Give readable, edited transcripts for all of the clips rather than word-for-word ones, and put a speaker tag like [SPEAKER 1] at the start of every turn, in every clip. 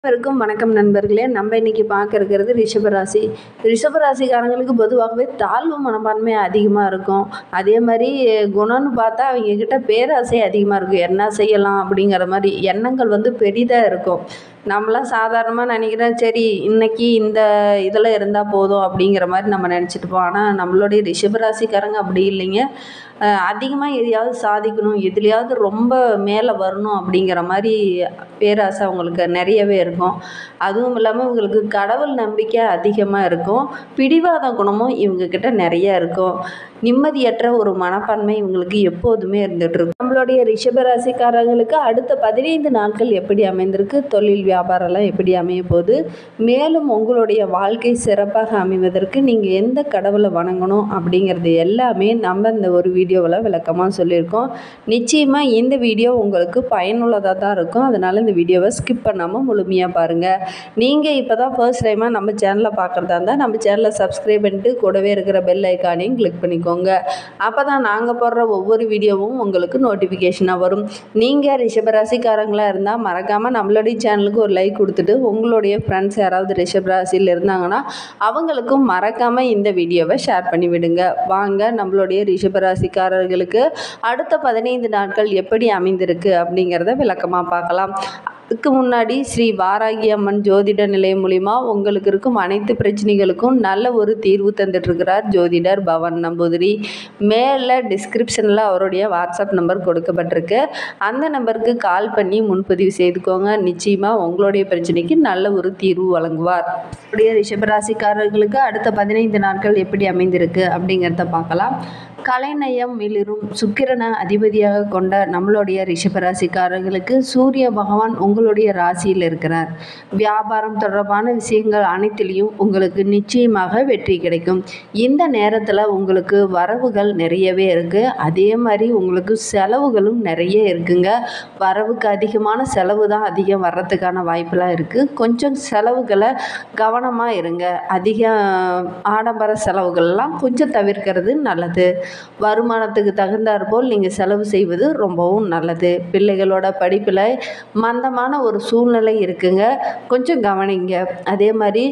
[SPEAKER 1] அனைவருக்கும் வணக்கம் நண்பர்களே. நம்ம இன்னைக்கு பார்க்க இருக்கிறது ரிஷபராசி. ரிஷபராசிக்காரங்களுக்கு பொதுவாகவே தாழ்வு மனப்பான்மை அதிகமாக இருக்கும். அதே மாதிரி குணம்னு பார்த்தா அவங்க கிட்ட பேராசை அதிகமாக இருக்கும். என்ன செய்யலாம் அப்படிங்கிற மாதிரி எண்ணங்கள் பெரிதாக இருக்கும். நம்மளாம் சாதாரணமாக நினைக்கிறோம், சரி இன்னைக்கு இந்த இதில் இருந்தால் போதும் அப்படிங்கிற மாதிரி நம்ம நினச்சிட்டுப்போம். ஆனால் நம்மளுடைய ரிஷபராசிக்காரங்க அப்படி இல்லைங்க. அதிகமாக எதையாவது சாதிக்கணும், எதுலையாவது ரொம்ப மேலே வரணும் அப்படிங்கிற மாதிரி பேராசை அவங்களுக்கு நிறையவே இருக்கும். அதுவும் இல்லாமல் இவங்களுக்கு கடவுள் நம்பிக்கை அதிகமாக இருக்கும். பிடிவாத குணமும் இவங்கக்கிட்ட நிறைய இருக்கும். நிம்மதியற்ற ஒரு மனப்பான்மை இவங்களுக்கு எப்போதுமே இருந்துகிட்ருக்கும். நம்மளுடைய ரிஷபராசிக்காரங்களுக்கு அடுத்த 15 நாட்கள் எப்படி அமைந்திருக்கு, தொழில் வியாபாரம்லாம் எப்படி அமைய போகுது, மேலும் உங்களுடைய வாழ்க்கை சிறப்பாக அமைவதற்கு நீங்கள் எந்த கடவுளை வணங்கணும் அப்படிங்கிறது எல்லாமே நம்ம இந்த ஒரு வீடியோவில் விளக்கமாக சொல்லியிருக்கோம். நிச்சயமாக இந்த வீடியோ உங்களுக்கு பயனுள்ளதாக தான் இருக்கும். அதனால் இந்த வீடியோவை ஸ்கிப் பண்ணாமல் முழுமையாக பாருங்கள். நீங்கள் இப்போ தான் ஃபர்ஸ்ட் டைமாக நம்ம சேனலை பார்க்குறதா இருந்தால் நம்ம சேனலை சப்ஸ்கிரைப் பண்ணிட்டு கூடவே இருக்கிற பெல் ஐக்கானையும் கிளிக் பண்ணிக்கோங்க. அப்போ தான் நாங்கள் போடுற ஒவ்வொரு வீடியோவும் உங்களுக்கு நோட்டிஃபிகேஷனாக வரும். நீங்கள் ரிஷபராசிக்காரங்களாக இருந்தால் மறக்காமல் நம்மளுடைய சேனலுக்கு ஒரு லைக் கொடுத்துட்டு உங்களுடைய ஃப்ரெண்ட்ஸ் யாராவது ரிஷபராசியில் இருந்தாங்கன்னா அவங்களுக்கும் மறக்காமல் இந்த வீடியோவை ஷேர் பண்ணி விடுங்க. வாங்க நம்மளுடைய ரிஷபராசிக்காரர்களுக்கு அடுத்த 15 நாட்கள் எப்படி அமைந்திருக்கு அப்படிங்கிறத விளக்கமாக பார்க்கலாம். அதுக்கு முன்னாடி ஸ்ரீ வாராகி அம்மன் ஜோதிட நிலையம் மூலிமா உங்களுக்கு இருக்கும் அனைத்து பிரச்சனைகளுக்கும் நல்ல ஒரு தீர்வு தந்துட்டுருக்கிறார் ஜோதிடர் பவன் நம்பூதிரி. மேலே டிஸ்கிரிப்ஷனில் அவருடைய வாட்ஸ்அப் நம்பர் கொடுக்கப்பட்டிருக்கு. அந்த நம்பருக்கு கால் பண்ணி முன்பதிவு செய்துக்கோங்க. நிச்சயமாக உங்களுடைய பிரச்சனைக்கு நல்ல ஒரு தீர்வு வழங்குவார். அப்படியே ரிஷபராசிக்காரர்களுக்கு அடுத்த 15 நாட்கள் எப்படி அமைந்திருக்கு அப்படிங்கிறத பார்க்கலாம். கலைநயம் மிளிரும் சுக்கிரனை அதிபதியாக கொண்ட நம்மளுடைய ரிஷபராசிக்காரர்களுக்கு சூரிய பகவான் உங்களுடைய ராசியில் இருக்கிறார். வியாபாரம் தொடர்பான விஷயங்கள் அனைத்திலையும் உங்களுக்கு நிச்சயமாக வெற்றி கிடைக்கும். இந்த நேரத்தில் உங்களுக்கு வரவுகள் நிறையவே இருக்குது. அதே மாதிரி உங்களுக்கு செலவுகளும் நிறைய இருக்குங்க. வரவுக்கு அதிகமான செலவு தான் அதிகம் வர்றதுக்கான வாய்ப்பெல்லாம் இருக்குது. கொஞ்சம் செலவுகளை கவனமாக இருங்க. அதிக ஆடம்பர செலவுகள்லாம் கொஞ்சம் தவிர்க்கிறது நல்லது. வருமானத்துக்கு தகுந்தாற்போல் நீங்கள் செலவு செய்வது ரொம்பவும் நல்லது. பிள்ளைகளோட படிப்பில் மந்தமான ஒரு சூழ்நிலை இருக்குங்க, கொஞ்சம் கவனிங்க. அதே மாதிரி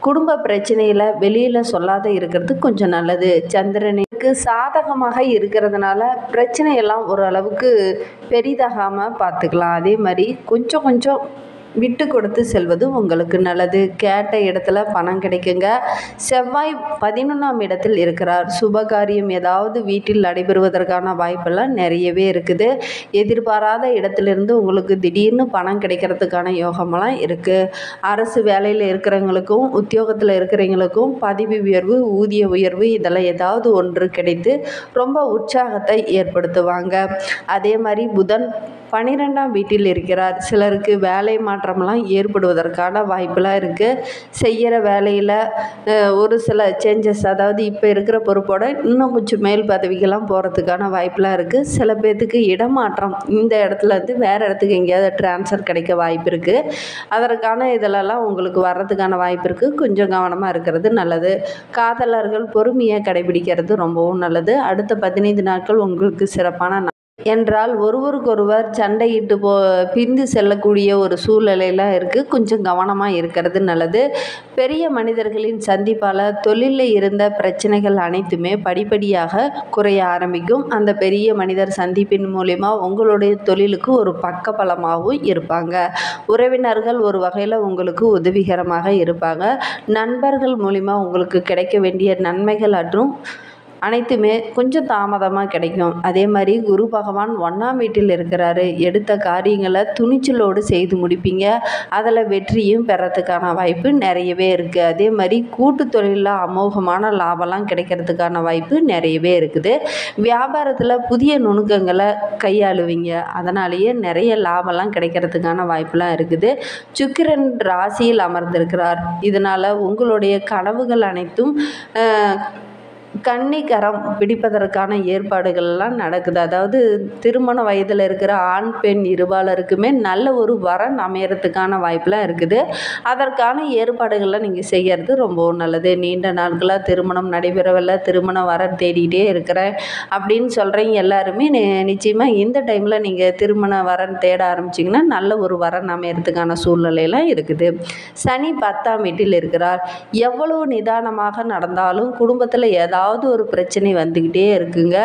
[SPEAKER 1] குடும்ப பிரச்சனையில் வெளியில் சொல்லாத இருக்கிறது கொஞ்சம் நல்லது. சந்திரனுக்கு சாதகமாக இருக்கிறதுனால பிரச்சனையெல்லாம் ஓரளவுக்கு பெரிதாகாமல் பார்த்துக்கலாம். அதே மாதிரி கொஞ்சம் விட்டு கொடுத்து செல்வது உங்களுக்கு நல்லது. கேட்ட இடத்துல பணம் கிடைக்குங்க. செவ்வாய் 11ஆம் இடத்தில் இருக்கிறார். சுபகாரியம் ஏதாவது வீட்டில் நடைபெறுவதற்கான வாய்ப்பெல்லாம் நிறையவே இருக்குது. எதிர்பாராத இடத்துலேருந்து உங்களுக்கு திடீர்னு பணம் கிடைக்கிறதுக்கான யோகமெல்லாம் இருக்குது. அரசு வேலையில் இருக்கிறவங்களுக்கும் உத்தியோகத்தில் இருக்கிறவங்களுக்கும் பதவி உயர்வு, ஊதிய உயர்வு இதெல்லாம் ஏதாவது ஒன்று கிடைத்து ரொம்ப உற்சாகத்தை ஏற்படுத்துவாங்க. அதே மாதிரி புதன் 12ஆம் வீட்டில் இருக்கிறார். சிலருக்கு வேலை மாற்றம்லாம் ஏற்படுவதற்கான வாய்ப்பெலாம் இருக்குது. செய்கிற வேலையில் ஒரு சில சேஞ்சஸ், அதாவது இப்போ இருக்கிற பொறுப்போட இன்னும் கொஞ்சம் மேல் பதவிக்கெல்லாம் போகிறதுக்கான வாய்ப்பெலாம் இருக்குது. சில பேர்த்துக்கு இடமாற்றம், இந்த இடத்துலேருந்து வேறு இடத்துக்கு எங்கேயாவது ட்ரான்ஸ்ஃபர் கிடைக்க வாய்ப்பு இருக்குது. அதற்கான இதிலெல்லாம் உங்களுக்கு வர்றதுக்கான வாய்ப்பு இருக்குது. கொஞ்சம் கவனமாக இருக்கிறது நல்லது. காதலர்கள் பொறுமையை கடைபிடிக்கிறது ரொம்பவும் நல்லது. அடுத்த 15 நாட்கள் உங்களுக்கு சிறப்பான என்றால் ஒருவருக்கொருவர் சண்டையிட்டு பிரிந்து செல்லக்கூடிய ஒரு சூழ்நிலையெல்லாம் இருக்குது. கொஞ்சம் கவனமாக இருக்கிறது நல்லது. பெரிய மனிதர்களின் சந்திப்பால் தொழிலில் இருந்த பிரச்சனைகள் அனைத்துமே படிப்படியாக குறைய ஆரம்பிக்கும். அந்த பெரிய மனிதர் சந்திப்பின் மூலமா உங்களுடைய தொழிலுக்கு ஒரு பக்கபலமாகவும் இருப்பாங்க. உறவினர்கள் ஒரு வகையில் உங்களுக்கு உதவிகரமாக இருப்பாங்க. நண்பர்கள் மூலிமா உங்களுக்கு கிடைக்க வேண்டிய நன்மைகள் அனைத்துமே கொஞ்சம் தாமதமாக கிடைக்கும். அதே மாதிரி குரு பகவான் 1ஆம் வீட்டில் இருக்கிறாரு. எடுத்த காரியங்களை துணிச்சலோடு செய்து முடிப்பீங்க. அதில் வெற்றியும் பெறத்துக்கான வாய்ப்பு நிறையவே இருக்குது. அதே மாதிரி கூட்டு தொழிலில் அமோகமான லாபம்லாம் கிடைக்கிறதுக்கான வாய்ப்பு நிறையவே இருக்குது. வியாபாரத்தில் புதிய நுணுக்கங்களை கையாளுவீங்க. அதனாலேயே நிறைய லாபம்லாம் கிடைக்கிறதுக்கான வாய்ப்பெலாம் இருக்குது. சுக்கிரன் ராசியில் அமர்ந்திருக்கிறார். இதனால் உங்களுடைய கனவுகள் அனைத்தும் கன்னிகரம் பிடிப்பதற்கான ஏற்பாடுகள்லாம் நடக்குது. அதாவது திருமண வயதில் இருக்கிற ஆண் பெண் இருபாலருக்குமே நல்ல ஒரு வரன் அமையறதுக்கான வாய்ப்புலாம் இருக்குது. அதற்கான ஏற்பாடுகள்லாம் நீங்கள் செய்கிறது ரொம்பவும் நல்லது. நீண்ட நாட்களாக திருமணம் நடைபெறவில்லை, திருமண வரன் தேடிக்கிட்டே இருக்கிறேன் அப்படின்னு சொல்கிறீங்க எல்லாருமே நிச்சயமாக இந்த டைமில் நீங்கள் திருமண வரன் தேட ஆரம்பிச்சிங்கன்னா நல்ல ஒரு வரன் அமையறதுக்கான சூழ்நிலையெல்லாம் இருக்குது. சனி 10ஆம் வீட்டில் இருக்கிறார். எவ்வளவு நிதானமாக நடந்தாலும் குடும்பத்தில் ஏதாவது ஒரு பிரச்சனை வந்துக்கிட்டே இருக்குங்க.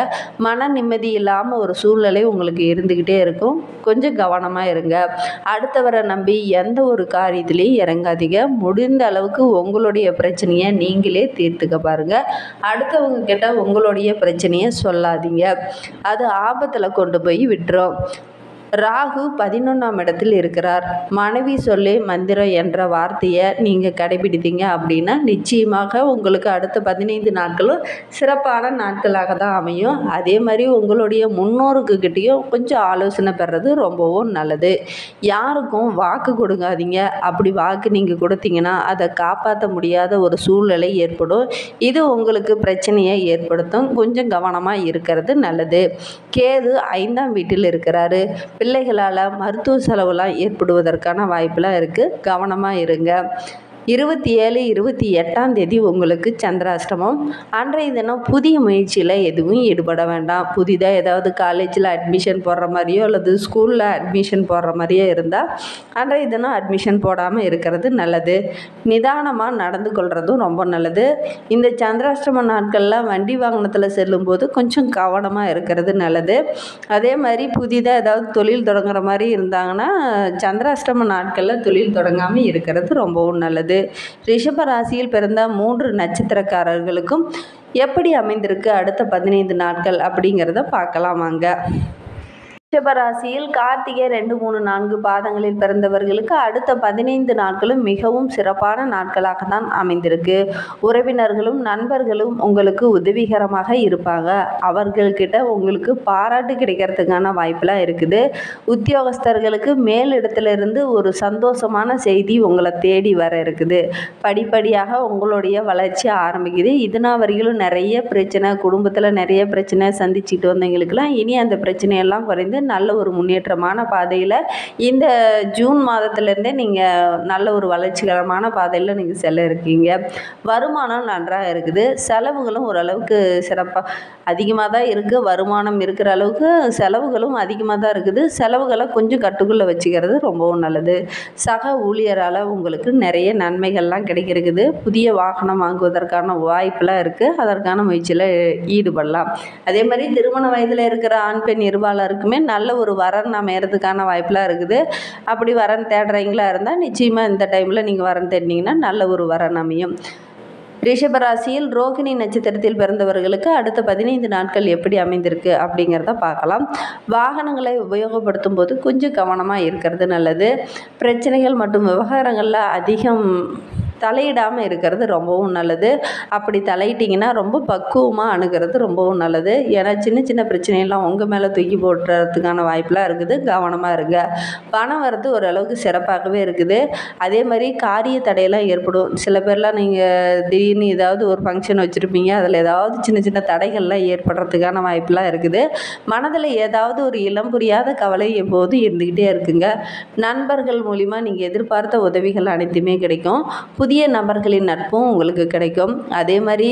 [SPEAKER 1] மன நிம்மதி இல்லாமல் ஒரு சூழ்நிலை உங்களுக்கு இருந்துக்கிட்டே இருக்கும். கொஞ்சம் கவனமாக இருங்க. அடுத்தவரை நம்பி எந்த ஒரு காரியத்திலையும் இறங்காதீங்க. முடிந்த அளவுக்கு உங்களுடைய பிரச்சனையை நீங்களே தீர்த்துக்க பாருங்க. அடுத்தவங்க கிட்ட உங்களுடைய பிரச்சனையை சொல்லாதீங்க, அது ஆபத்தில் கொண்டு போய் விட்டுரும். ராகு 11ஆம் இடத்தில் இருக்கிறார். மனைவி சொல்லி மந்திரம் என்ற வார்த்தையை நீங்கள் கடைபிடித்தீங்க அப்படின்னா நிச்சயமாக உங்களுக்கு அடுத்த 15 நாட்களும் சிறப்பான நாட்களாக தான் அமையும். அதே மாதிரி உங்களுடைய முன்னோருக்குக்கிட்டேயும் கொஞ்சம் ஆலோசனை பெறது ரொம்பவும் நல்லது. யாருக்கும் வாக்கு கொடுக்காதீங்க. அப்படி வாக்கு நீங்கள் கொடுத்தீங்கன்னா அதை காப்பாற்ற முடியாத ஒரு சூழ்நிலை ஏற்படும். இது உங்களுக்கு பிரச்சனையை ஏற்படுத்தும். கொஞ்சம் கவனமாக இருக்கிறது நல்லது. கேது 5ஆம் வீட்டில் இருக்கிறாரு. பிள்ளைகளால் மருத்துவ செலவுலாம் ஏற்படுவதற்கான வாய்ப்பெலாம் இருக்குது. கவனமாக இருங்க. 27, 28ஆம் தேதி உங்களுக்கு சந்திராஷ்டமம். அன்றைய தினம் புதிய முயற்சியில் எதுவும் ஈடுபட வேண்டாம். புதிதாக ஏதாவது காலேஜில் அட்மிஷன் போடுற மாதிரியோ அல்லது ஸ்கூலில் அட்மிஷன் போடுற மாதிரியோ இருந்தால் அன்றைய தினம் அட்மிஷன் போடாமல் இருக்கிறது நல்லது. நிதானமாக நடந்து கொள்வதும் ரொம்ப நல்லது. இந்த சந்திராஷ்டம நாட்களில் வண்டி வாகனத்தில் செல்லும்போது கொஞ்சம் கவனமாக இருக்கிறது நல்லது. அதே மாதிரி புதிதாக ஏதாவது தொழில் தொடங்குற மாதிரி இருந்தாங்கன்னா சந்திராஷ்டம நாட்களில் தொழில் தொடங்காமல் இருக்கிறது ரொம்பவும் நல்லது. ரிஷப ராசியில் பிறந்த 3 நட்சத்திரக்காரர்களுக்கும் எப்படி அமைந்திருக்கு அடுத்த 15 நாட்கள் அப்படிங்கிறத பார்க்கலாம் வாங்க. ரிஷபராசியில் கார்த்திகை 2, 3, 4 பாதங்களில் பிறந்தவர்களுக்கு அடுத்த 15 நாட்களும் மிகவும் சிறப்பான நாட்களாக தான் அமைந்திருக்கு. உறவினர்களும் நண்பர்களும் உங்களுக்கு உதவிகரமாக இருப்பாங்க. அவர்கள்கிட்ட உங்களுக்கு பாராட்டு கிடைக்கிறதுக்கான வாய்ப்பெலாம் இருக்குது. உத்தியோகஸ்தர்களுக்கு மேலிடத்திலிருந்து ஒரு சந்தோஷமான செய்தி உங்களை தேடி வர இருக்குது. படிப்படியாக உங்களுடைய வளர்ச்சி ஆரம்பிக்குது. இதனால் வரையிலும் நிறைய பிரச்சனை, குடும்பத்தில் நிறைய பிரச்சனை சந்திச்சுட்டு வந்தவங்களுக்கெல்லாம் இனி அந்த பிரச்சனையெல்லாம் குறைந்து நல்ல ஒரு முன்னேற்றமான பாதையில் இந்த ஜூன் மாதத்திலேருந்தே நீங்கள் நல்ல ஒரு வளர்ச்சிகரமான பாதையில் நீங்கள் செல்ல இருக்கீங்க. வருமானம் நன்றாக இருக்குது. செலவுகளும் ஓரளவுக்கு சிறப்பாக அதிகமாக தான் இருக்குது. வருமானம் இருக்கிற அளவுக்கு செலவுகளும் அதிகமாக தான் இருக்குது. செலவுகளை கொஞ்சம் கட்டுக்குள்ளே வச்சுக்கிறது ரொம்பவும் நல்லது. சக ஊழியரால் உங்களுக்கு நிறைய நன்மைகள்லாம் கிடைக்கிறது. புதிய வாகனம் வாங்குவதற்கான வாய்ப்பெலாம் இருக்குது. அதற்கான முயற்சியில் ஈடுபடலாம். அதே மாதிரி திருமண வயதில் இருக்கிற ஆண் பெண் இருபாலருக்குமே நல்ல ஒரு வரன் அமையறதுக்கான வாய்ப்பெலாம் இருக்குது. அப்படி வரன் தேடுறீங்களா இருந்தால் நிச்சயமாக இந்த டைமில் நீங்கள் வரன் தேடினீங்கன்னா நல்ல ஒரு வரன் அமையும். ரிஷபராசியில் ரோகிணி நட்சத்திரத்தில் பிறந்தவர்களுக்கு அடுத்த 15 நாட்கள் எப்படி அமைந்திருக்கு அப்படிங்கிறத பார்க்கலாம். வாகனங்களை உபயோகப்படுத்தும் போது கொஞ்சம் கவனமாக இருக்கிறது நல்லது. பிரச்சனைகள் மற்றும் விவகாரங்களில் அதிகம் தலையிடாமல் இருக்கிறது ரொம்பவும் நல்லது. அப்படி தலையிட்டிங்கன்னா ரொம்ப பக்குவமாக அணுகிறது ரொம்பவும் நல்லது. ஏன்னா சின்ன சின்ன பிரச்சனையெல்லாம் உங்கள் மேலே தூக்கி போட்டுறதுக்கான வாய்ப்பெலாம் இருக்குது. கவனமாக இருங்க. பணம் வரது ஓரளவுக்கு சிறப்பாகவே இருக்குது. அதே மாதிரி காரிய தடையெல்லாம் ஏற்படும். சில பேர்லாம் நீங்கள் திடீர்னு ஏதாவது ஒரு ஃபங்க்ஷன் வச்சுருப்பீங்க, அதில் ஏதாவது சின்ன சின்ன தடைகள்லாம் ஏற்படுறதுக்கான வாய்ப்பெலாம் இருக்குது. மனதில் ஏதாவது ஒரு இளம் புரியாத கவலை எப்போதும் இருந்துக்கிட்டே இருக்குங்க. நண்பர்கள் மூலிமா நீங்கள் எதிர்பார்த்த உதவிகள் அனைத்துமே கிடைக்கும். புதிய நபர்களின் நட்பும் உங்களுக்கு கிடைக்கும். அதே மாதிரி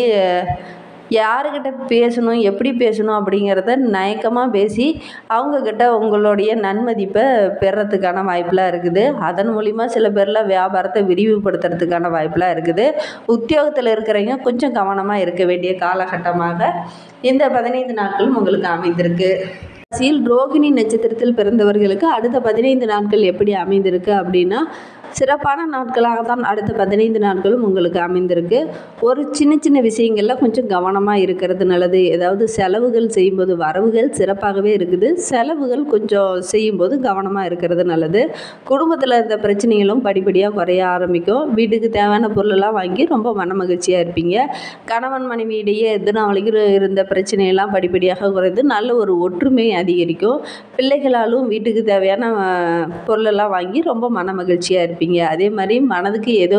[SPEAKER 1] யாருக்கிட்ட பேசணும், எப்படி பேசணும் அப்படிங்கிறத நயக்கமாக பேசி அவங்கக்கிட்ட உங்களுடைய நன்மதிப்பை பெறத்துக்கான வாய்ப்பெலாம் இருக்குது. அதன் மூலிமா சில பேரில் வியாபாரத்தை விரிவுபடுத்துறதுக்கான வாய்ப்பெலாம் இருக்குது. உத்தியோகத்தில் இருக்கிறவங்க கொஞ்சம் கவனமாக இருக்க வேண்டிய காலகட்டமாக இந்த 15 நாட்களும் உங்களுக்கு அமைந்திருக்கு. ரோகிணி நட்சத்திரத்தில் பிறந்தவர்களுக்கு அடுத்த 15 நாட்கள் எப்படி அமைந்திருக்கு அப்படின்னா சிறப்பான நாட்களாக தான் அடுத்த 15 நாட்களும் உங்களுக்கு அமைந்திருக்கு. ஒரு சின்ன சின்ன விஷயங்களில் கொஞ்சம் கவனமாக இருக்கிறது நல்லது. ஏதாவது செலவுகள் செய்யும்போது வரவுகள் சிறப்பாகவே இருக்குது. செலவுகள் கொஞ்சம் செய்யும்போது கவனமாக இருக்கிறது நல்லது. குடும்பத்தில் இருந்த பிரச்சனைகளும் படிப்படியாக குறைய ஆரம்பிக்கும். வீட்டுக்கு தேவையான பொருளெல்லாம் வாங்கி ரொம்ப மன மகிழ்ச்சியாக இருப்பீங்க. கணவன் மனைவி இடையே எதிர்நாளைக்கு இருந்த பிரச்சனையெல்லாம் படிப்படியாக குறைந்து நல்ல ஒரு ஒற்றுமை அதிகரிக்கும். பிள்ளைகளாலும் வீட்டுக்கு தேவையான பொருளெல்லாம் வாங்கி ரொம்ப மன மகிழ்ச்சியாக இருப்பீங்க. இருப்பீங்க. அதே மாதிரி மனதுக்கு ஏதோ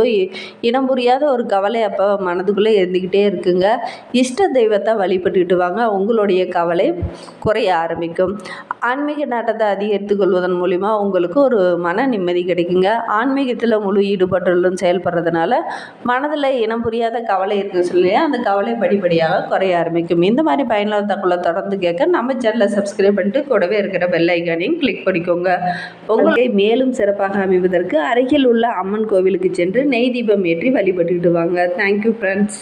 [SPEAKER 1] இனம் புரியாத ஒரு கவலை அப்போ மனதுக்குள்ளே இருந்துக்கிட்டே இருக்குங்க. இஷ்ட தெய்வத்தை வழிபட்டுக்கிட்டு வாங்க, உங்களுடைய கவலை குறைய ஆரம்பிக்கும். ஆன்மீக நாட்டத்தை அதிகரித்து கொள்வதன் மூலிமா உங்களுக்கு ஒரு மன நிம்மதி கிடைக்குங்க. ஆன்மீகத்தில் முழு ஈடுபாட்டுடன் செயல்படுறதுனால மனதில் இனம் புரியாத கவலை இருக்குன்னு சொல்லி அந்த கவலை படிப்படியாக குறைய ஆரம்பிக்கும். இந்த மாதிரி பயனுள்ள தகவலை தொடர்ந்து கேட்க நம்ம சேனலை சப்ஸ்கிரைப் பண்ணிட்டு கூடவே இருக்கிற பெல் ஐக்கானையும் கிளிக் பண்ணிக்கோங்க. உங்களை மேலும் சிறப்பாக அமைவதற்கு அருகில் உள்ள அம்மன் கோவிலுக்கு சென்று நெய் தீபம் ஏற்றி வழிபட்டுக்கிட்டு வாங்க. Thank you friends.